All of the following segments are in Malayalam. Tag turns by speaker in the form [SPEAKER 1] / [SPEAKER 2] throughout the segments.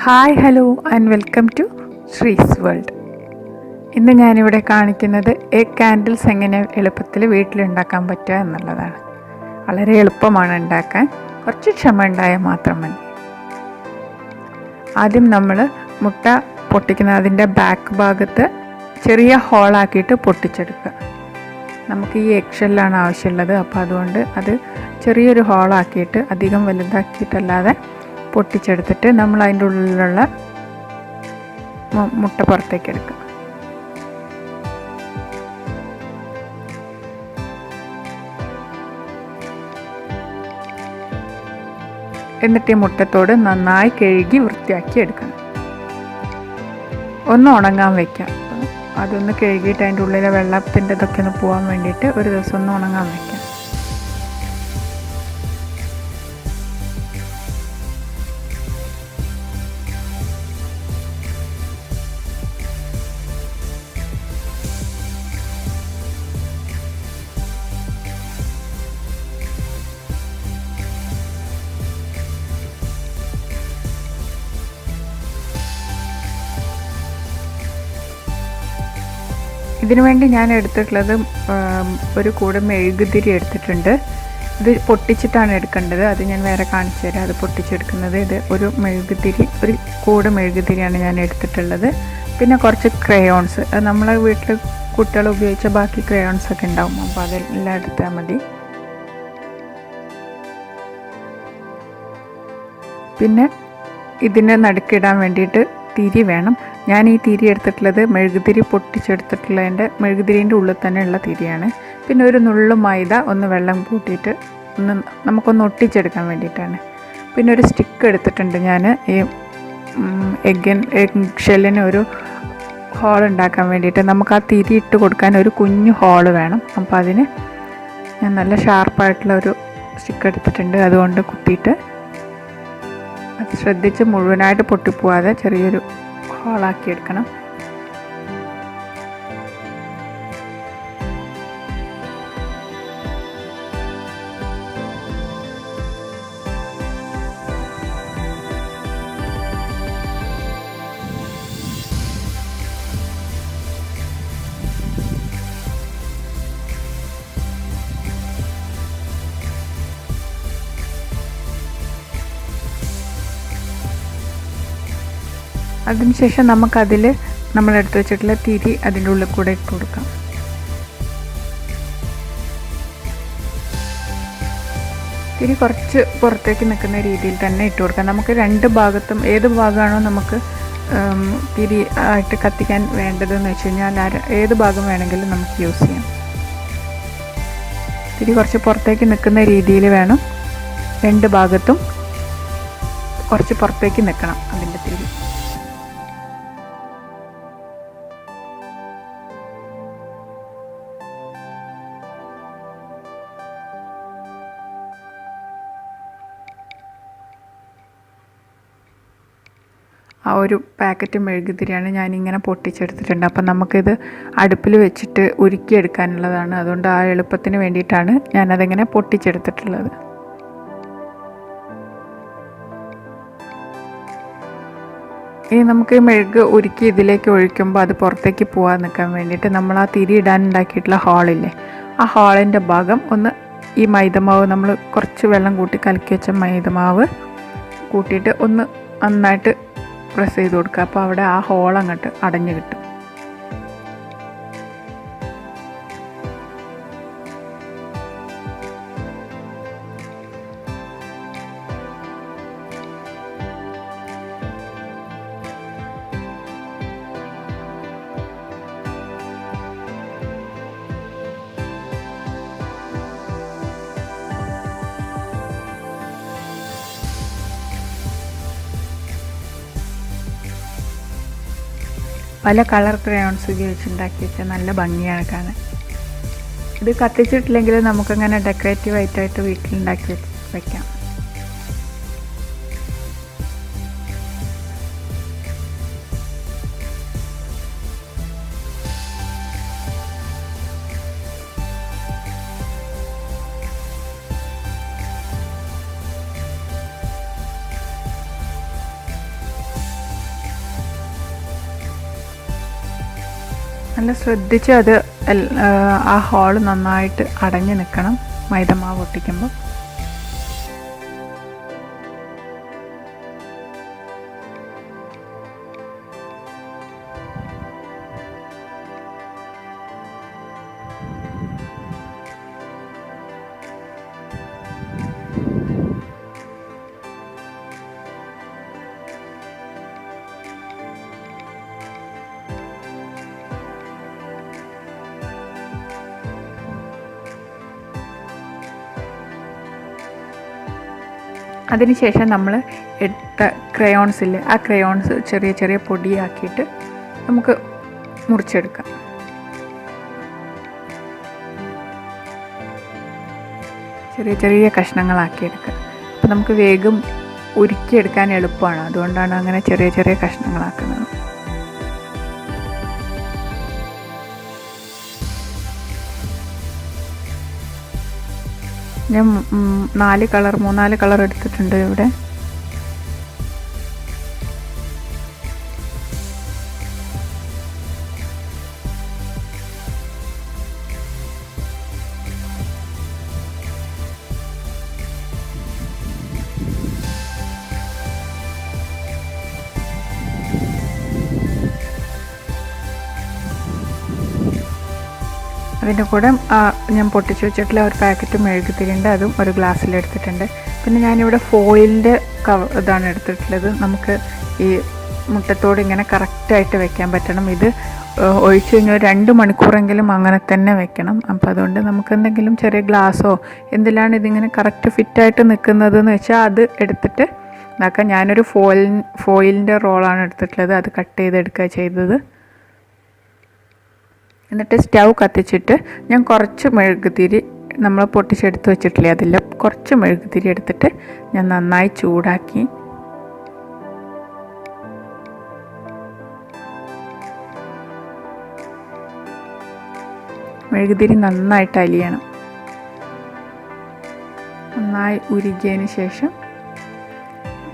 [SPEAKER 1] Hi hello and welcome to Sree's world. ഇന്ന് ഞാനിവിടെ കാണിക്കുന്നത് എഗ് കാൻഡിൽസ് എങ്ങനെ എളുപ്പത്തിൽ വീട്ടിലുണ്ടാക്കാൻ പറ്റുക എന്നുള്ളതാണ്. വളരെ എളുപ്പമാണ് ഉണ്ടാക്കാൻ, കുറച്ച് ക്ഷമ ഉണ്ടായാൽ മാത്രം മതി. ആദ്യം നമ്മൾ മുട്ട പൊട്ടിക്കുന്ന അതിൻ്റെ ബാക്ക് ഭാഗത്ത് ചെറിയ ഹോളാക്കിയിട്ട് പൊട്ടിച്ചെടുക്കുക. നമുക്ക് ഈ എഗ് ഷെല്ലാണ് ആവശ്യമുള്ളത്, അപ്പോൾ അതുകൊണ്ട് അത് ചെറിയൊരു ഹോളാക്കിയിട്ട് അധികം വലുതാക്കിയിട്ടല്ലാതെ പൊട്ടിച്ചെടുത്തിട്ട് നമ്മൾ അതിൻ്റെ ഉള്ളിലുള്ള മുട്ട പുറത്തേക്ക് എടുക്കുക. എന്നിട്ട് ഈ മുട്ടത്തോട് നന്നായി കഴുകി വൃത്തിയാക്കി എടുക്കണം. ഒന്ന് ഉണങ്ങാൻ വയ്ക്കാം. അതൊന്ന് കഴുകിയിട്ട് അതിൻ്റെ ഉള്ളിലെ വെള്ളത്തിൻ്റെ ഇതൊക്കെ ഒന്ന് പോകാൻ വേണ്ടിയിട്ട് ഒരു ദിവസം ഒന്ന് ഉണങ്ങാൻ വയ്ക്കാം. ഇതിനു വേണ്ടി ഞാൻ എടുത്തിട്ടുള്ളത് ഒരു കൂട് മെഴുകുതിരി എടുത്തിട്ടുണ്ട്. ഇത് പൊട്ടിച്ചിട്ടാണ് എടുക്കേണ്ടത്, അത് ഞാൻ വേറെ കാണിച്ചു തരാം. അത് പൊട്ടിച്ചെടുക്കുന്നത് ഇത് ഒരു കൂട് മെഴുകുതിരിയാണ് ഞാൻ എടുത്തിട്ടുള്ളത്. പിന്നെ കുറച്ച് ക്രയോൺസ്, അത് നമ്മളെ വീട്ടിൽ കുട്ടികൾ ഉപയോഗിച്ച ബാക്കി ക്രയോൺസ് ഒക്കെ ഉണ്ടാവും, അപ്പോൾ അതെല്ലാം എടുത്താൽ മതി. പിന്നെ ഇതിനെ നടുക്കിടാൻ വേണ്ടിയിട്ട് തിരി വേണം. ഞാൻ ഈ തിരി എടുത്തിട്ടുള്ളത് മെഴുകുതിരി പൊട്ടിച്ചെടുത്തിട്ടുള്ളതിൻ്റെ മെഴുകുതിരീൻ്റെ ഉള്ളിൽ തന്നെയുള്ള തിരിയാണ്. പിന്നെ ഒരു നുള്ളു മൈദ ഒന്ന് വെള്ളം കൂട്ടിയിട്ട് നമുക്കൊന്ന് ഒട്ടിച്ചെടുക്കാൻ വേണ്ടിയിട്ടാണ്. പിന്നെ ഒരു സ്റ്റിക്ക് എടുത്തിട്ടുണ്ട് ഞാൻ ഈ എഗ് ഷെല്ലിന് ഒരു ഹോൾ ഉണ്ടാക്കാൻ വേണ്ടിയിട്ട്. നമുക്ക് ആ തിരി ഇട്ട് കൊടുക്കാൻ ഒരു കുഞ്ഞു ഹോള് വേണം, അപ്പോൾ അതിന് ഞാൻ നല്ല ഷാർപ്പായിട്ടുള്ള ഒരു സ്റ്റിക്ക് എടുത്തിട്ടുണ്ട്. അതുകൊണ്ട് കുത്തിയിട്ട് അത് ശ്രദ്ധിച്ച് മുഴുവനായിട്ട് പൊട്ടിപ്പോവാതെ ചെറിയൊരു ഹോളാക്കി എടുക്കണം. അതിനുശേഷം നമുക്കതിൽ നമ്മളെടുത്ത് വെച്ചിട്ടുള്ള തിരി അതിൻ്റെ ഉള്ളിൽ കൂടെ ഇട്ട് കൊടുക്കാം. തിരി കുറച്ച് പുറത്തേക്ക് നിൽക്കുന്ന രീതിയിൽ തന്നെ ഇട്ട് കൊടുക്കാം. നമുക്ക് രണ്ട് ഭാഗത്തും ഏത് ഭാഗമാണോ നമുക്ക് തിരി ആയിട്ട് കത്തിക്കാൻ വേണ്ടതെന്ന് വെച്ച് കഴിഞ്ഞാൽ ഏത് ഭാഗം വേണമെങ്കിലും നമുക്ക് യൂസ് ചെയ്യാം. തിരി കുറച്ച് പുറത്തേക്ക് നിൽക്കുന്ന രീതിയിൽ വേണം, രണ്ട് ഭാഗത്തും കുറച്ച് പുറത്തേക്ക് നിൽക്കണം അതിൻ്റെ തിരി. ആ ഒരു പാക്കറ്റ് മെഴുകുതിരിയാണ് ഞാനിങ്ങനെ പൊട്ടിച്ചെടുത്തിട്ടുണ്ട്. അപ്പം നമുക്കിത് അടുപ്പിൽ വെച്ചിട്ട് ഉരുക്കിയെടുക്കാനുള്ളതാണ്. അതുകൊണ്ട് ആ എളുപ്പത്തിന് വേണ്ടിയിട്ടാണ് ഞാനതിങ്ങനെ പൊട്ടിച്ചെടുത്തിട്ടുള്ളത്. ഇനി നമുക്ക് മെഴുക് ഉരുക്കി ഇതിലേക്ക് ഒഴിക്കുമ്പോൾ അത് പുറത്തേക്ക് പോകാൻ നിൽക്കാൻ വേണ്ടിയിട്ട് നമ്മൾ ആ തിരി ഇടാൻ ഉണ്ടാക്കിയിട്ടുള്ള ഹോളില്ലേ, ആ ഹോളിൻ്റെ ഭാഗം ഒന്ന് ഈ മൈദമാവ് നമ്മൾ കുറച്ച് വെള്ളം കൂട്ടി കലക്കി വെച്ച മൈദമാവ് കൂട്ടിയിട്ട് ഒന്ന് നന്നായിട്ട് പ്രസ് ചെയ്ത് കൊടുക്കുക. അപ്പോൾ അവിടെ ആ ഹോൾ അങ്ങോട്ട് അടഞ്ഞു കിട്ടും. പല കളർ ക്രയോൺസ് ഉപയോഗിച്ചുണ്ടാക്കി വെച്ചാൽ നല്ല ഭംഗിയാണ് കാണാൻ. ഇത് കത്തിച്ചിട്ടില്ലെങ്കിൽ നമുക്കങ്ങനെ ഡെക്കറേറ്റീവ് ആയിട്ടായിട്ട് വീട്ടിലുണ്ടാക്കി വയ്ക്കാം. നല്ല ശ്രദ്ധിച്ച് അത് ആ ഹോൾ നന്നായിട്ട് അടഞ്ഞു നിൽക്കണം മൈദമാവ് ഒട്ടിക്കുമ്പോൾ. അതിനുശേഷം നമ്മൾ എടുത്ത ക്രയോൺസില്ലേ, ആ ക്രയോൺസ് ചെറിയ ചെറിയ പൊടിയാക്കിയിട്ട് നമുക്ക് മുറിച്ചെടുക്കാം. ചെറിയ ചെറിയ കഷ്ണങ്ങളാക്കിയെടുക്കുക. അപ്പോൾ നമുക്ക് വേഗം ഉരുക്കിയെടുക്കാൻ എളുപ്പമാണ്. അതുകൊണ്ടാണ് അങ്ങനെ ചെറിയ ചെറിയ കഷ്ണങ്ങളാക്കുന്നത്. ഞാൻ 3-4 കളർ എടുത്തിട്ടുണ്ട് ഇവിടെ. അതിൻ്റെ കൂടെ ഞാൻ പൊട്ടിച്ച് വെച്ചിട്ടുള്ള ഒരു പാക്കറ്റ് മെഴുകുതിരിയുണ്ട്, അതും ഒരു ഗ്ലാസ്സിലെടുത്തിട്ടുണ്ട്. പിന്നെ ഞാനിവിടെ ഫോയിലിൻ്റെ ഇതാണ് എടുത്തിട്ടുള്ളത്. നമുക്ക് ഈ മുട്ടത്തോട് ഇങ്ങനെ കറക്റ്റായിട്ട് വെക്കാൻ പറ്റണം. ഇത് ഒഴിച്ച് കഴിഞ്ഞാൽ 2 മണിക്കൂറെങ്കിലും അങ്ങനെ തന്നെ വെക്കണം. അപ്പോൾ അതുകൊണ്ട് നമുക്ക് എന്തെങ്കിലും ചെറിയ ഗ്ലാസ്സോ എന്തിലാണ് ഇതിങ്ങനെ കറക്റ്റ് ഫിറ്റായിട്ട് നിൽക്കുന്നതെന്ന് വെച്ചാൽ അത് എടുത്തിട്ട് ഇതാക്കാം. ഞാനൊരു ഫോയിലിൻ്റെ റോളാണ് എടുത്തിട്ടുള്ളത്. അത് കട്ട് ചെയ്തെടുക്കുക ചെയ്തത്. എന്നിട്ട് സ്റ്റൗ കത്തിച്ചിട്ട് ഞാൻ കുറച്ച് മെഴുകുതിരി നമ്മൾ പൊട്ടിച്ചെടുത്ത് വെച്ചിട്ടില്ലേ, അതിൽ കുറച്ച് മെഴുകുതിരി എടുത്തിട്ട് ഞാൻ നന്നായി ചൂടാക്കി മെഴുകുതിരി നന്നായിട്ട് അലിയണം. നന്നായി ഉരുകിയതിന് ശേഷം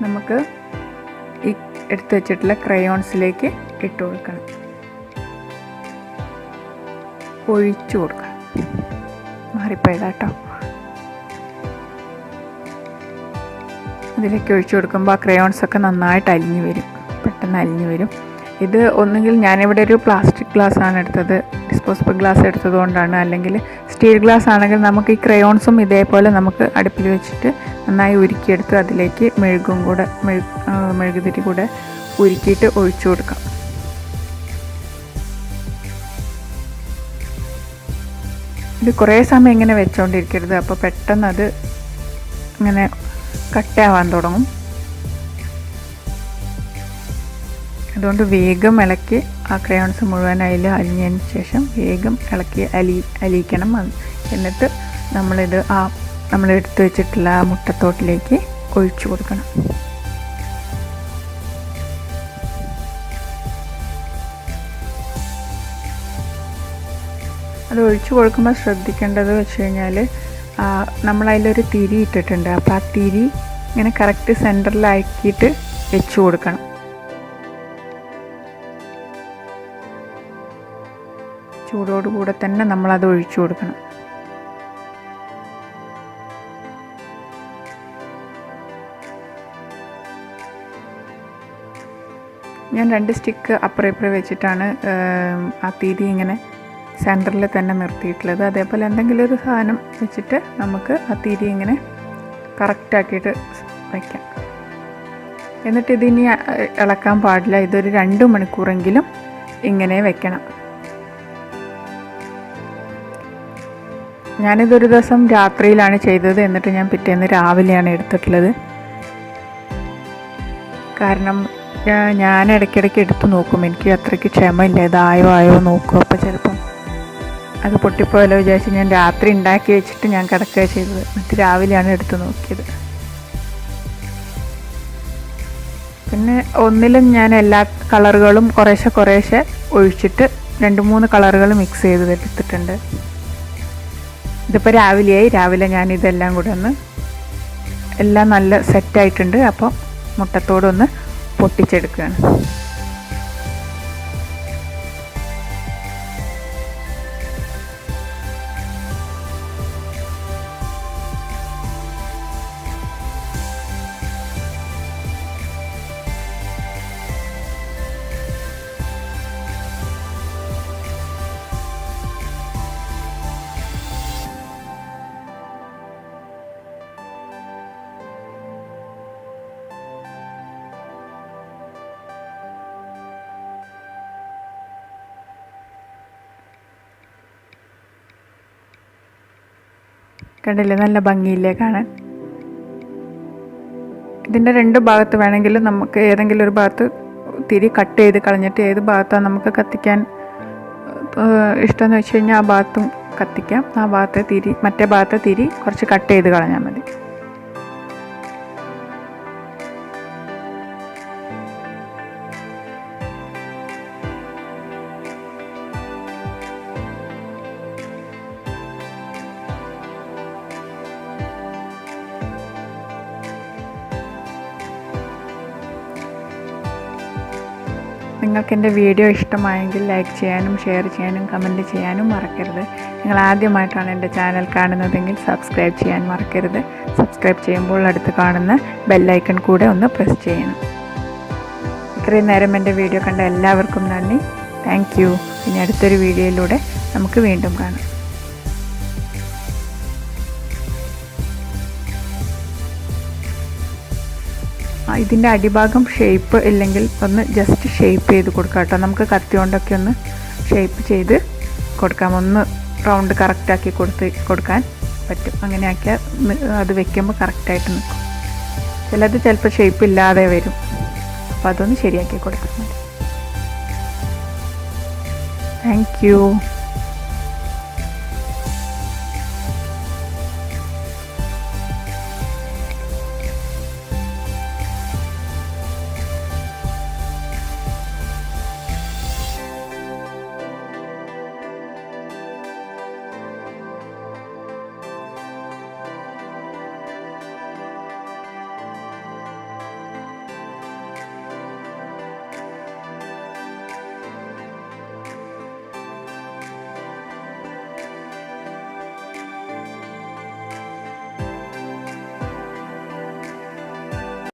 [SPEAKER 1] നമുക്ക് ഈ എടുത്ത് വെച്ചിട്ടുള്ള ക്രയോൺസിലേക്ക് ഇട്ട് കൊടുക്കണം, ഒഴിച്ചു കൊടുക്കണം. മാറിപ്പോയതാട്ടോ. ഇതിലേക്ക് ഒഴിച്ചു കൊടുക്കുമ്പോൾ ആ ക്രയോൺസൊക്കെ നന്നായിട്ട് അലിഞ്ഞു വരും, പെട്ടെന്ന് അലിഞ്ഞു വരും. ഇത് ഒന്നുകിൽ ഞാനിവിടെ ഒരു പ്ലാസ്റ്റിക് ഗ്ലാസ് ആണ് എടുത്തത്, ഡിസ്പോസിബിൾ ഗ്ലാസ് എടുത്തത് കൊണ്ടാണ്. അല്ലെങ്കിൽ സ്റ്റീൽ ഗ്ലാസ് ആണെങ്കിൽ നമുക്ക് ഈ ക്രയോൺസും ഇതേപോലെ നമുക്ക് അടുപ്പിൽ വെച്ചിട്ട് നന്നായി ഉരുക്കിയെടുത്ത് അതിലേക്ക് മെഴുകുതിരി കൂടെ ഉരുക്കിയിട്ട് ഒഴിച്ചു കൊടുക്കാം. ഇത് കുറേ സമയം ഇങ്ങനെ വെച്ചുകൊണ്ടിരിക്കരുത്, അപ്പോൾ പെട്ടെന്ന് അത് ഇങ്ങനെ കട്ടയാവാൻ തുടങ്ങും. അതുകൊണ്ട് വേഗം ഇളക്കി ആ ക്രയോൺസ് മുഴുവൻ അതിൽ അലിഞ്ഞതിന് ശേഷം വേഗം ഇളക്കി അലിയിക്കണം. എന്നിട്ട് നമ്മളിത് നമ്മൾ എടുത്ത് വെച്ചിട്ടുള്ള ആ മുട്ടത്തോട്ടിലേക്ക് ഒഴിച്ചു കൊടുക്കണം. അത് ഒഴിച്ചു കൊടുക്കുമ്പോൾ ശ്രദ്ധിക്കേണ്ടത് വെച്ച് കഴിഞ്ഞാൽ നമ്മളതിലൊരു തിരി ഇട്ടിട്ടുണ്ട്. അപ്പോൾ ആ തിരി ഇങ്ങനെ കറക്റ്റ് സെൻറ്ററിലാക്കിയിട്ട് വെച്ച് കൊടുക്കണം. ചൂടോടുകൂടെ തന്നെ നമ്മളത് ഒഴിച്ചു കൊടുക്കണം. ഞാൻ 2 സ്റ്റിക്ക് അപ്പുറം ഇപ്പുറം വെച്ചിട്ടാണ് ആ തിരി ഇങ്ങനെ സെൻറ്ററിൽ തന്നെ നിർത്തിയിട്ടുള്ളത്. അതേപോലെ എന്തെങ്കിലും ഒരു സാധനം വെച്ചിട്ട് നമുക്ക് ആ തിരി ഇങ്ങനെ കറക്റ്റാക്കിയിട്ട് വയ്ക്കാം. എന്നിട്ട് ഇതിനി ഇളക്കാൻ പാടില്ല. ഇതൊരു 2 മണിക്കൂറെങ്കിലും ഇങ്ങനെ വെക്കണം. ഞാനിതൊരു ദിവസം രാത്രിയിലാണ് ചെയ്തത്, എന്നിട്ട് ഞാൻ പിറ്റേന്ന് രാവിലെയാണ് എടുത്തിട്ടുള്ളത്. കാരണം ഞാൻ ഇടയ്ക്കിടയ്ക്ക് എടുത്ത് നോക്കും, എനിക്ക് അത്രയ്ക്ക് ക്ഷമയില്ല, ഇതായോ നോക്കും. അപ്പോൾ ചിലപ്പം അത് പൊട്ടിപ്പോയല്ലോ വിചാരിച്ച് ഞാൻ രാത്രി ഉണ്ടാക്കി വെച്ചിട്ട് ഞാൻ കിടക്കുക ചെയ്തത്. എന്നിട്ട് രാവിലെയാണ് എടുത്ത് നോക്കിയത്. പിന്നെ ഒന്നിലും ഞാൻ എല്ലാ കളറുകളും കുറേശ്ശെ ഒഴിച്ചിട്ട് 2-3 കളറുകൾ മിക്സ് ചെയ്ത് എടുത്തിട്ടുണ്ട്. ഇതിപ്പോൾ രാവിലെ ഞാൻ ഇതെല്ലാം കൂടെ എല്ലാം നല്ല സെറ്റായിട്ടുണ്ട്. അപ്പോൾ മുട്ടത്തോടൊന്ന് പൊട്ടിച്ചെടുക്കുകയാണ്. കണ്ടില്ലേ, നല്ല ഭംഗിയില്ലേ കാണാൻ. ഇതിൻ്റെ 2 ഭാഗത്ത് വേണമെങ്കിലും നമുക്ക് ഏതെങ്കിലും ഒരു ഭാഗത്ത് തിരി കട്ട് ചെയ്ത് കളഞ്ഞിട്ട് ഏത് ഭാഗത്താണ് നമുക്ക് കത്തിക്കാൻ ഇഷ്ടമെന്ന് വെച്ച് കഴിഞ്ഞാൽ ആ ഭാഗത്തും കത്തിക്കാം. ആ ഭാഗത്തെ തിരി, മറ്റേ ഭാഗത്തെ തിരി കുറച്ച് കട്ട് ചെയ്ത് കളഞ്ഞാൽ മതി. നിങ്ങൾക്ക് എൻ്റെ വീഡിയോ ഇഷ്ടമായെങ്കിൽ ലൈക്ക് ചെയ്യാനും ഷെയർ ചെയ്യാനും കമൻറ്റ് ചെയ്യാനും മറക്കരുത്. നിങ്ങൾ ആദ്യമായിട്ടാണ് എൻ്റെ ചാനൽ കാണുന്നതെങ്കിൽ സബ്സ്ക്രൈബ് ചെയ്യാൻ മറക്കരുത്. സബ്സ്ക്രൈബ് ചെയ്യുമ്പോൾ അടുത്ത് കാണുന്ന ബെല്ലൈക്കൺ കൂടെ ഒന്ന് പ്രസ് ചെയ്യണം. ഇത്രയും നേരം എൻ്റെ വീഡിയോ കണ്ട എല്ലാവർക്കും നന്ദി. Thank you. ഇനി അടുത്തൊരു വീഡിയോയിലൂടെ നമുക്ക് വീണ്ടും കാണാം. ഇതിൻ്റെ അടിഭാഗം ഷേപ്പ് ഇല്ലെങ്കിൽ ഒന്ന് ജസ്റ്റ് ഷേപ്പ് ചെയ്ത് കൊടുക്കാം കേട്ടോ. നമുക്ക് കത്തി കൊണ്ടൊക്കെ ഒന്ന് ഷേപ്പ് ചെയ്ത് കൊടുക്കാം. ഒന്ന് റൗണ്ട് കറക്റ്റാക്കി കൊടുക്കാൻ പറ്റും. അങ്ങനെ ആക്കിയാൽ അത് വെക്കുമ്പോൾ കറക്റ്റായിട്ട് നിൽക്കും. ചിലത് ചിലപ്പോൾ ഷേപ്പ് ഇല്ലാതെ വരും. അപ്പോൾ അതൊന്ന് ശരിയാക്കി കൊടുക്കാൻ മതി. Thank you.